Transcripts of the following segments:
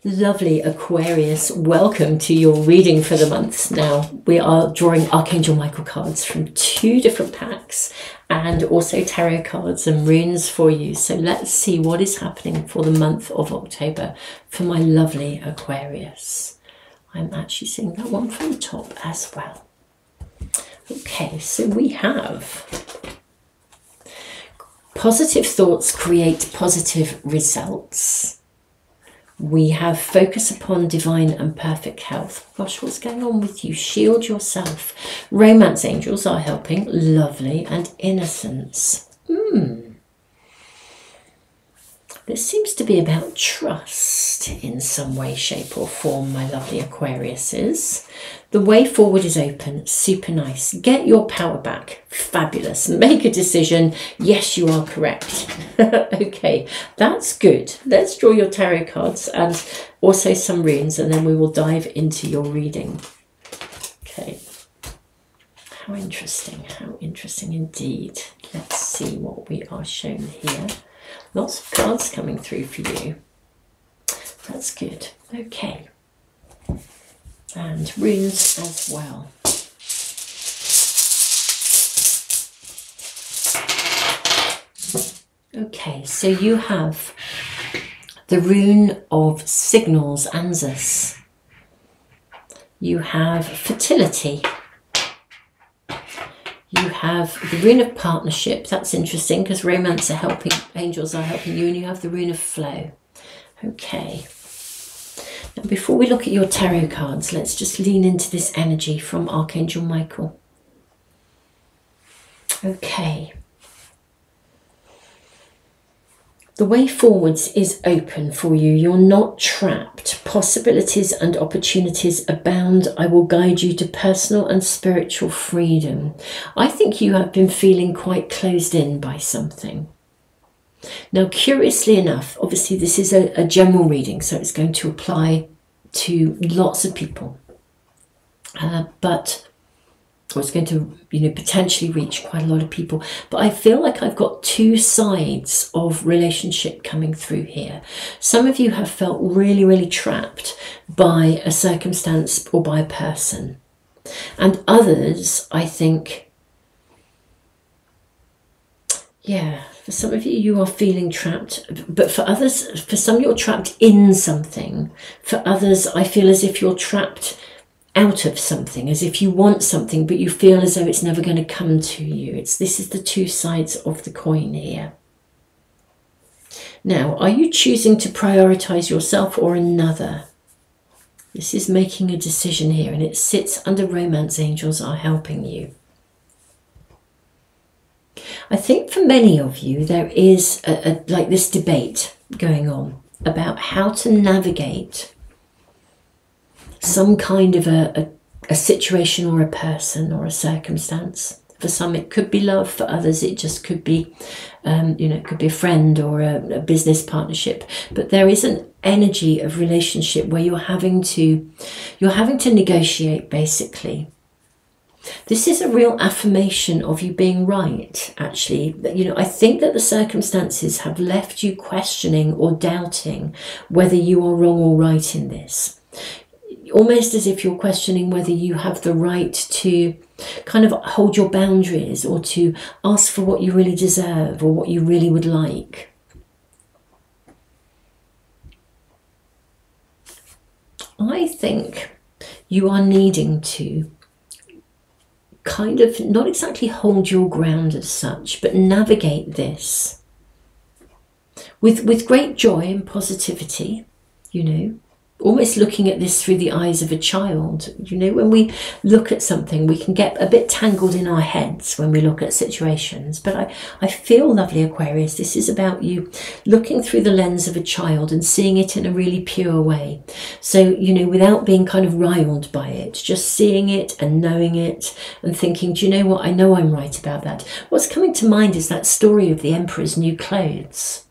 Lovely Aquarius, welcome to your reading for the month. Now, we are drawing Archangel Michael cards from 2 different packs and also tarot cards and runes for you. So let's see what is happening for the month of October for my lovely Aquarius. I'm actually seeing that one from the top as well. Okay, so we have positive thoughts create positive results. We have focus upon divine and perfect health. Gosh, what's going on with you? Shield yourself. Romance angels are helping. Lovely. And innocence. This seems to be about trust in some way, shape or form, my lovely Aquariuses. The way forward is open. Super nice. Get your power back. Fabulous. Make a decision. Yes, you are correct. Okay, that's good. Let's draw your tarot cards and also some runes, and then we will dive into your reading. Okay. How interesting indeed. Let's see what we are shown here. Lots of cards coming through for you. That's good. Okay. And runes as well. Okay, so you have the rune of signals, Anzus. You have fertility. You have the rune of partnership. That's interesting because romance are helping, angels are helping you, and you have the rune of flow. Okay. Now, before we look at your tarot cards, let's just lean into this energy from Archangel Michael. Okay. The way forwards is open for you. You're not trapped. Possibilities and opportunities abound. I will guide you to personal and spiritual freedom. I think you have been feeling quite closed in by something. Now, curiously enough, obviously this is a general reading, so it's going to apply to lots of people. But it's going to, potentially reach quite a lot of people. But I feel like I've got 2 sides of relationship coming through here. Some of you have felt really, really trapped by a circumstance or by a person. And others, I think, yeah, for some of you, you are feeling trapped. But for others, for some, you're trapped in something. For others, I feel as if you're trapped out of something, as if you want something but you feel as though it's never going to come to you. This is the 2 sides of the coin here. Now, are you choosing to prioritize yourself or another? This is making a decision here, and it sits under romance angels are helping you. I think for many of you there is like this debate going on about how to navigate some kind of a situation or a person or a circumstance. For some it could be love, for others it just could be, it could be a friend or a business partnership. But there is an energy of relationship where you're having to negotiate, basically. This is a real affirmation of you being right, actually. I think that the circumstances have left you questioning or doubting whether you are wrong or right in this. Almost as if you're questioning whether you have the right to kind of hold your boundaries or to ask for what you really deserve or what you really would like. I think you are needing to kind of not exactly hold your ground as such, but navigate this with great joy and positivity, almost looking at this through the eyes of a child. When we look at something, we can get a bit tangled in our heads when we look at situations. But I feel, lovely Aquarius, this is about you looking through the lens of a child and seeing it in a really pure way. So, without being kind of riled by it, just seeing it and knowing it and thinking, do you know what? I know I'm right about that. What's coming to mind is that story of the Emperor's New Clothes,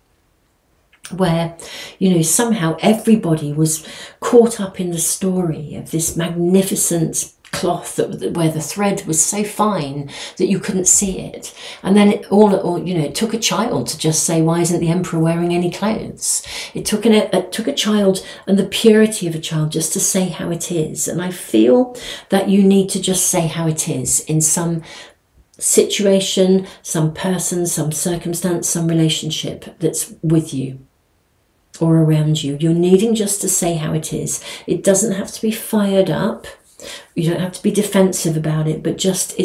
where, somehow everybody was caught up in the story of this magnificent cloth where the thread was so fine that you couldn't see it. And then it took a child to just say, why isn't the emperor wearing any clothes? It took a child and the purity of a child just to say how it is. And I feel that you need to just say how it is in some situation, some person, some circumstance, some relationship that's with you or around you. You're needing just to say how it is. It doesn't have to be fired up. You don't have to be defensive about it, but just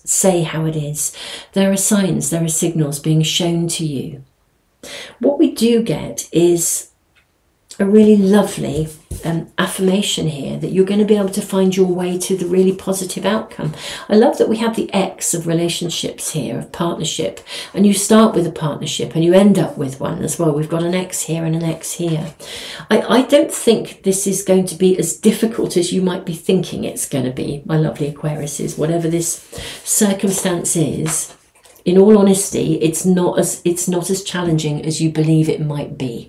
say how it is. There are signs, there are signals being shown to you. What we do get is a really lovely affirmation here that you're going to be able to find your way to the really positive outcome. I love that we have the X of relationships here, of partnership, and you start with a partnership and you end up with one as well. We've got an X here and an X here. I don't think this is going to be as difficult as you might be thinking it's going to be, my lovely Aquariuses. Whatever this circumstance is, in all honesty, it's not as challenging as you believe it might be.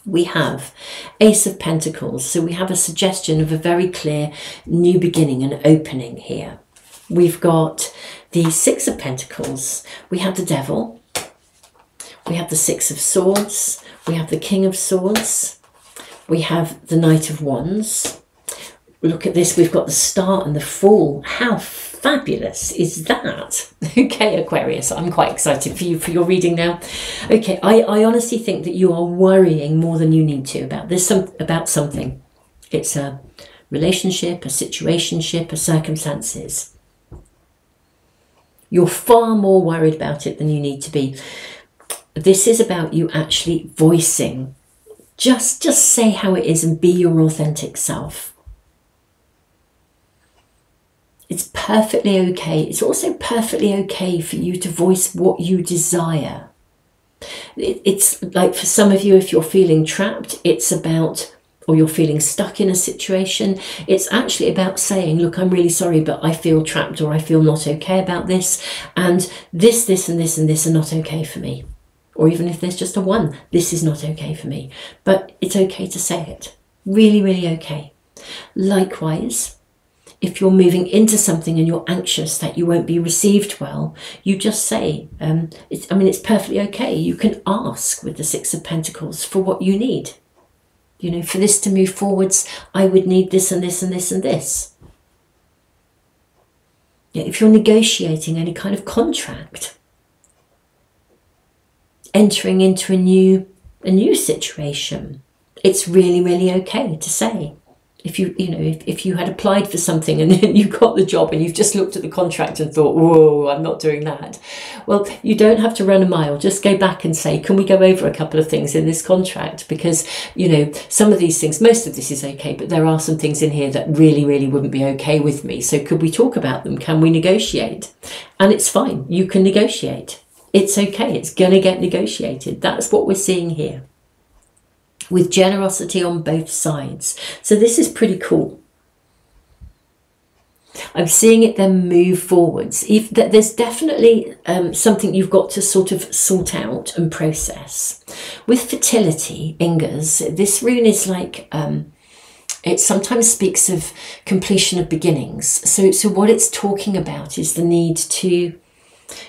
We have Ace of Pentacles, so we have a suggestion of a very clear new beginning and opening here. We've got the Six of Pentacles, we have the Devil, we have the Six of Swords, we have the King of Swords, we have the Knight of Wands. Look at this, we've got the Star and the Fool. How fabulous is that? Okay, Aquarius, I'm quite excited for your reading now. Okay, I honestly think that you are worrying more than you need to about this, about something. It's a relationship, a situationship, a circumstances. You're far more worried about it than you need to be. This is about you actually voicing. Just say how it is and be your authentic self. It's perfectly okay. It's also perfectly okay for you to voice what you desire. It's like for some of you, if you're feeling trapped, it's about, or you're feeling stuck in a situation, it's actually about saying, look, I'm really sorry, but I feel trapped, or I feel not okay about this, and this, and this, and this are not okay for me. Or even if there's just a one, this is not okay for me. But it's okay to say it. Really, really okay. Likewise, if you're moving into something and you're anxious that you won't be received well, you just say, it's perfectly okay. You can ask with the Six of Pentacles for what you need. You know, for this to move forwards, I would need this and this and this and this. Yeah, if you're negotiating any kind of contract, entering into a new situation, it's really, really okay to say. If you had applied for something and then you got the job and you've just looked at the contract and thought, whoa, I'm not doing that. Well, you don't have to run a mile. Just go back and say, can we go over a couple of things in this contract? Because, some of these things, most of this is okay, but there are some things in here that really, really wouldn't be okay with me. So could we talk about them? Can we negotiate? And it's fine. You can negotiate. It's okay. It's going to get negotiated. That's what we're seeing here, with generosity on both sides. So this is pretty cool. I'm seeing it then move forwards. There's definitely something you've got to sort of sort out and process. With fertility, Ingers, this rune is like, it sometimes speaks of completion of beginnings. So what it's talking about is the need to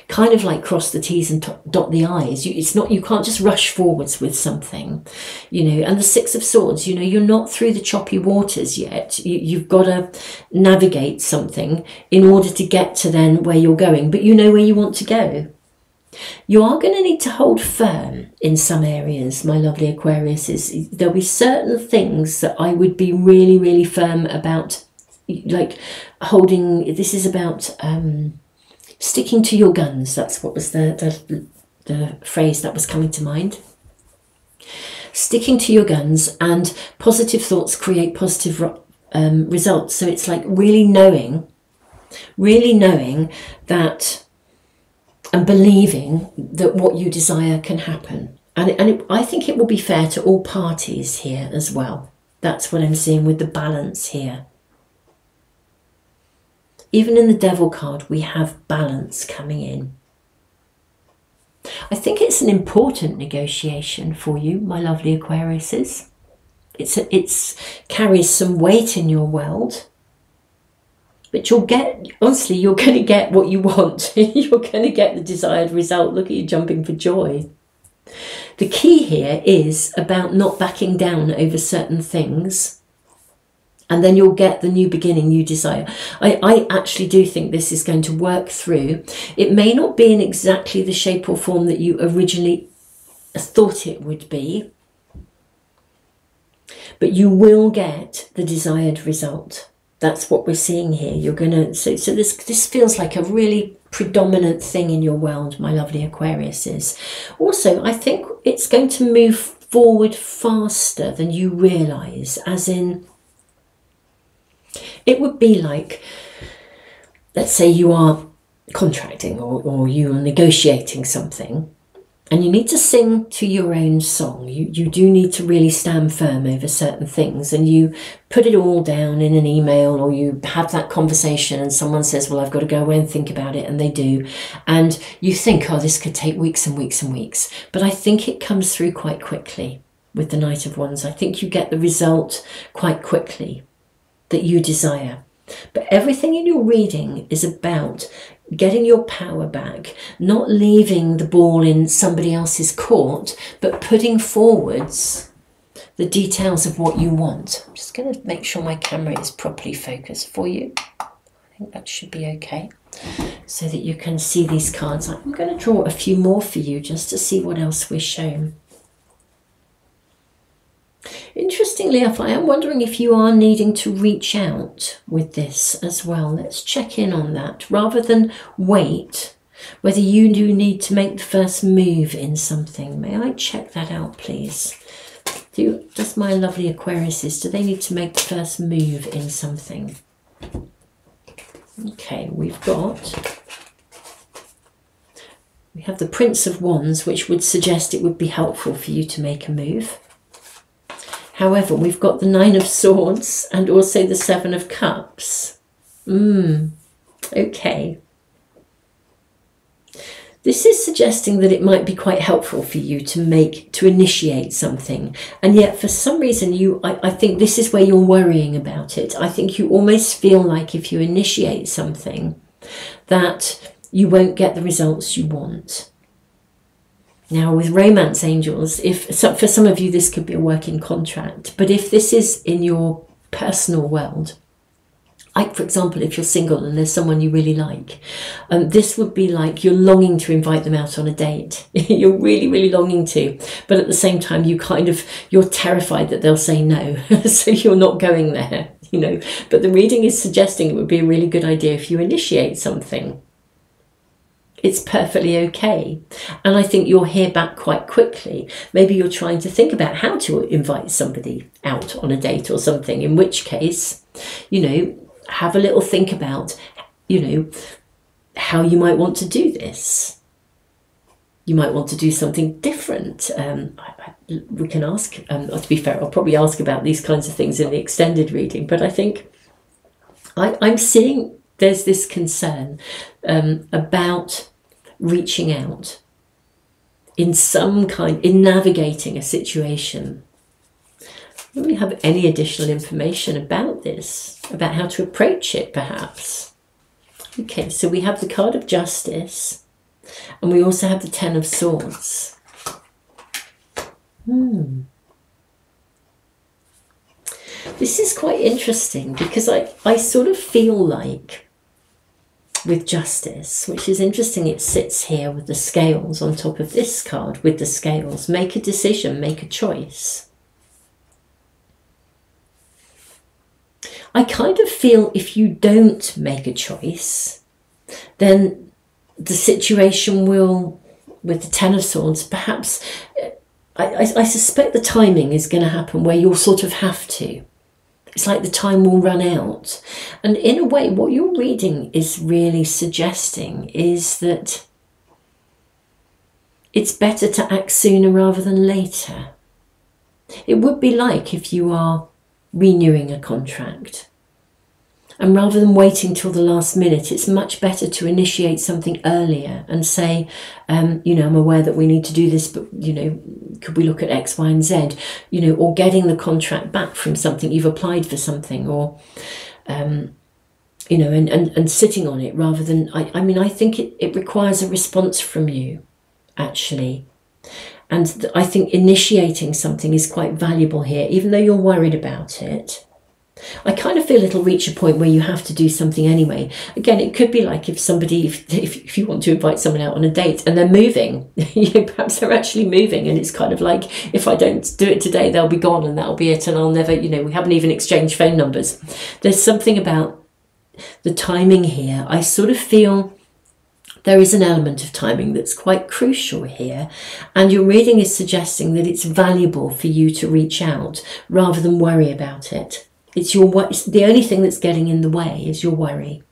kind of like cross the T's and dot the I's. You can't just rush forwards with something, and the Six of Swords, you're not through the choppy waters yet. You've got to navigate something in order to get to then where you're going, but you know where you want to go. You are going to need to hold firm in some areas, my lovely Aquarius. There'll be certain things that I would be really, really firm about, like holding. This is about sticking to your guns. That's what was the phrase that was coming to mind. Sticking to your guns, and positive thoughts create positive results. So it's like really knowing that, and believing that what you desire can happen. And I think it will be fair to all parties here as well. That's what I'm seeing with the balance here. Even in the Devil card, we have balance coming in. I think it's an important negotiation for you, my lovely Aquariuses. It's carries some weight in your world. But you'll get, honestly, you're going to get what you want. You're going to get the desired result. Look at you jumping for joy. The key here is about not backing down over certain things. And then you'll get the new beginning you desire. I actually do think this is going to work through. It may not be in exactly the shape or form that you originally thought it would be, but you will get the desired result. That's what we're seeing here. You're going to, so this feels like a really predominant thing in your world, my lovely Aquariuses. Also, I think it's going to move forward faster than you realise, as in, it would be like, let's say you are contracting or you are negotiating something, and you need to sing to your own song. You do need to really stand firm over certain things, and you put it all down in an email, or you have that conversation and someone says, well, I've got to go away and think about it, and they do. And you think, oh, this could take weeks and weeks and weeks. But I think it comes through quite quickly with the Knight of Wands. I think you get the result quite quickly that you desire. But everything in your reading is about getting your power back, not leaving the ball in somebody else's court, but putting forwards the details of what you want. I'm just going to make sure my camera is properly focused for you. I think that should be okay, so that you can see these cards. I'm going to draw a few more for you just to see what else we're shown. Interestingly enough, I am wondering if you are needing to reach out with this as well. Let's check in on that rather than wait, whether you do need to make the first move in something. May I check that out, please? Does my lovely Aquariuses, do they need to make the first move in something? Okay, we have the Prince of Wands, which would suggest it would be helpful for you to make a move. However, we've got the Nine of Swords and also the Seven of Cups. Okay. This is suggesting that it might be quite helpful for you to initiate something. And yet, for some reason, I think this is where you're worrying about it. I think you almost feel like if you initiate something, that you won't get the results you want. Now, with romance angels, for some of you this could be a working contract, but if this is in your personal world, like for example, if you're single and there's someone you really like, this would be like you're longing to invite them out on a date. You're really, really longing to, but at the same time, you're terrified that they'll say no, so you're not going there, you know. But the reading is suggesting it would be a really good idea if you initiate something. It's perfectly okay. And I think you'll hear back quite quickly. Maybe you're trying to think about how to invite somebody out on a date or something, in which case, you know, have a little think about, you know, how you might want to do this. You might want to do something different. We can ask, to be fair, I'll probably ask about these kinds of things in the extended reading, but I think I'm seeing there's this concern about reaching out in navigating a situation. Do we have any additional information about this, about how to approach it, perhaps? Okay, so we have the card of Justice, and we also have the Ten of Swords. This is quite interesting because I sort of feel like with Justice, which is interesting, it sits here with the scales on top of this card with the scales. Make a decision, make a choice. I kind of feel if you don't make a choice, then the situation will, with the Ten of Swords, perhaps, I suspect the timing is going to happen where you'll sort of have to. It's like the time will run out. And in a way, what you're reading is really suggesting is that it's better to act sooner rather than later. It would be like if you are renewing a contract. And rather than waiting till the last minute, it's much better to initiate something earlier and say, you know, I'm aware that we need to do this, but, you know, could we look at X, Y, and Z, you know, or getting the contract back from something, you've applied for something, or you know, and sitting on it rather than, I mean, I think it requires a response from you, actually. And I think initiating something is quite valuable here, even though you're worried about it. I kind of feel it'll reach a point where you have to do something anyway. Again, it could be like if somebody, if you want to invite someone out on a date and they're moving, you know, perhaps they're actually moving, and it's kind of like, if I don't do it today, they'll be gone and that'll be it, and I'll never, you know, we haven't even exchanged phone numbers. There's something about the timing here. I sort of feel there is an element of timing that's quite crucial here, and your reading is suggesting that it's valuable for you to reach out rather than worry about it. It's the only thing that's getting in the way is your worry.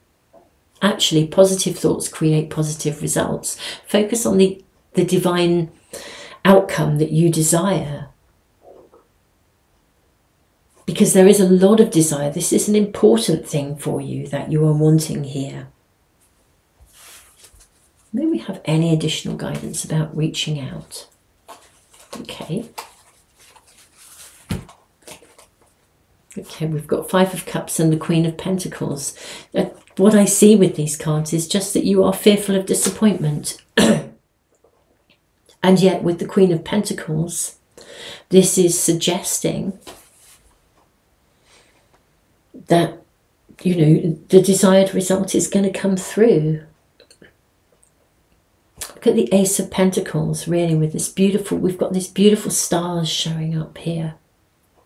Actually, positive thoughts create positive results. Focus on the divine outcome that you desire, because there is a lot of desire. This is an important thing for you that you are wanting here. May we have any additional guidance about reaching out? Okay. Okay, we've got Five of Cups and the Queen of Pentacles. What I see with these cards is just that you are fearful of disappointment. And yet with the Queen of Pentacles, this is suggesting that, you know, the desired result is going to come through. Look at the Ace of Pentacles, really, with this beautiful, we've got these beautiful stars showing up here.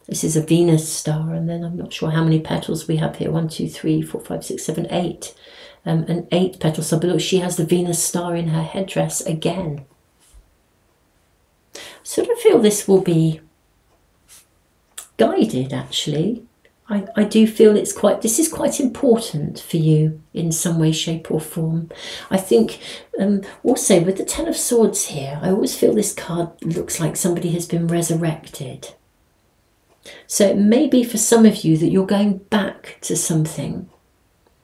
This is a Venus star, and then I'm not sure how many petals we have here. 1, 2, 3, 4, 5, 6, 7, 8. And 8 petals. So, but look, she has the Venus star in her headdress again. I sort of feel this will be guided, actually. I do feel this is quite important for you in some way, shape or form. I think also with the Ten of Swords here, I always feel this card looks like somebody has been resurrected. So it may be for some of you that you're going back to something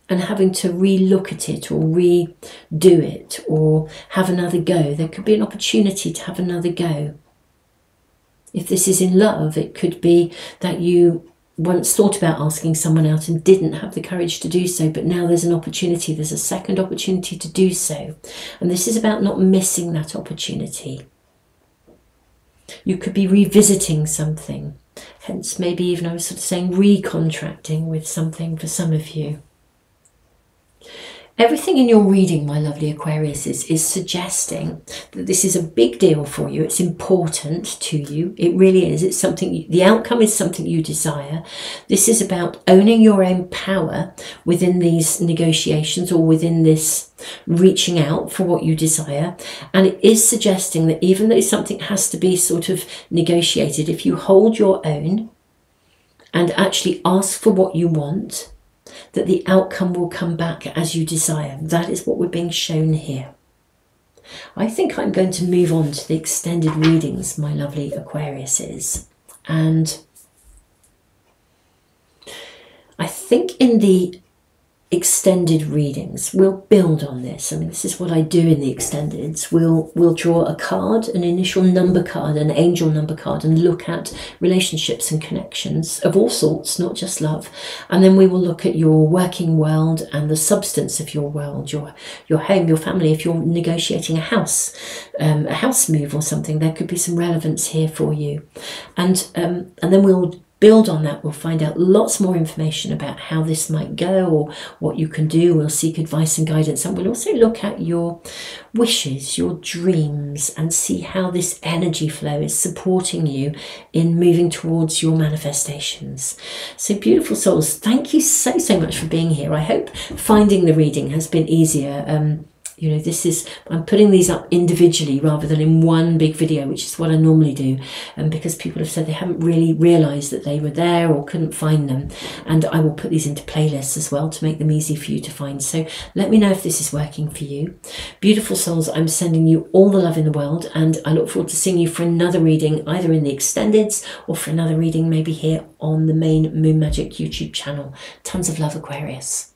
and having to re-look at it or redo it or have another go. There could be an opportunity to have another go. If this is in love, it could be that you once thought about asking someone out and didn't have the courage to do so, but now there's an opportunity, there's a second opportunity to do so. And this is about not missing that opportunity. You could be revisiting something. Hence, maybe even I was sort of saying recontracting with something for some of you. Everything in your reading, my lovely Aquarius, is suggesting that this is a big deal for you. It's important to you. It really is. It's something, the outcome is something you desire. This is about owning your own power within these negotiations or within this reaching out for what you desire. And it is suggesting that even though something has to be sort of negotiated, if you hold your own and actually ask for what you want, that the outcome will come back as you desire. That is what we're being shown here. I think I'm going to move on to the extended readings, my lovely Aquariuses. And I think in the extended readings, we'll build on this. I mean, this is what I do in the extendeds. We'll draw a card, an initial number card, an angel number card, and look at relationships and connections of all sorts, not just love. And then we will look at your working world and the substance of your world, your home, your family. If you're negotiating a house move or something, there could be some relevance here for you. And then we'll build on that. We'll find out lots more information about how this might go or what you can do. We'll seek advice and guidance, and we'll also look at your wishes, your dreams, and see how this energy flow is supporting you in moving towards your manifestations. So beautiful souls, thank you so much for being here. I hope finding the reading has been easier. You know, I'm putting these up individually rather than in one big video, which is what I normally do, because people have said they haven't really realised that they were there or couldn't find them. And I will put these into playlists as well to make them easy for you to find. So let me know if this is working for you. Beautiful souls, I'm sending you all the love in the world, and I look forward to seeing you for another reading, either in the extendeds or for another reading maybe here on the main Moon Magic YouTube channel. Tons of love, Aquarius.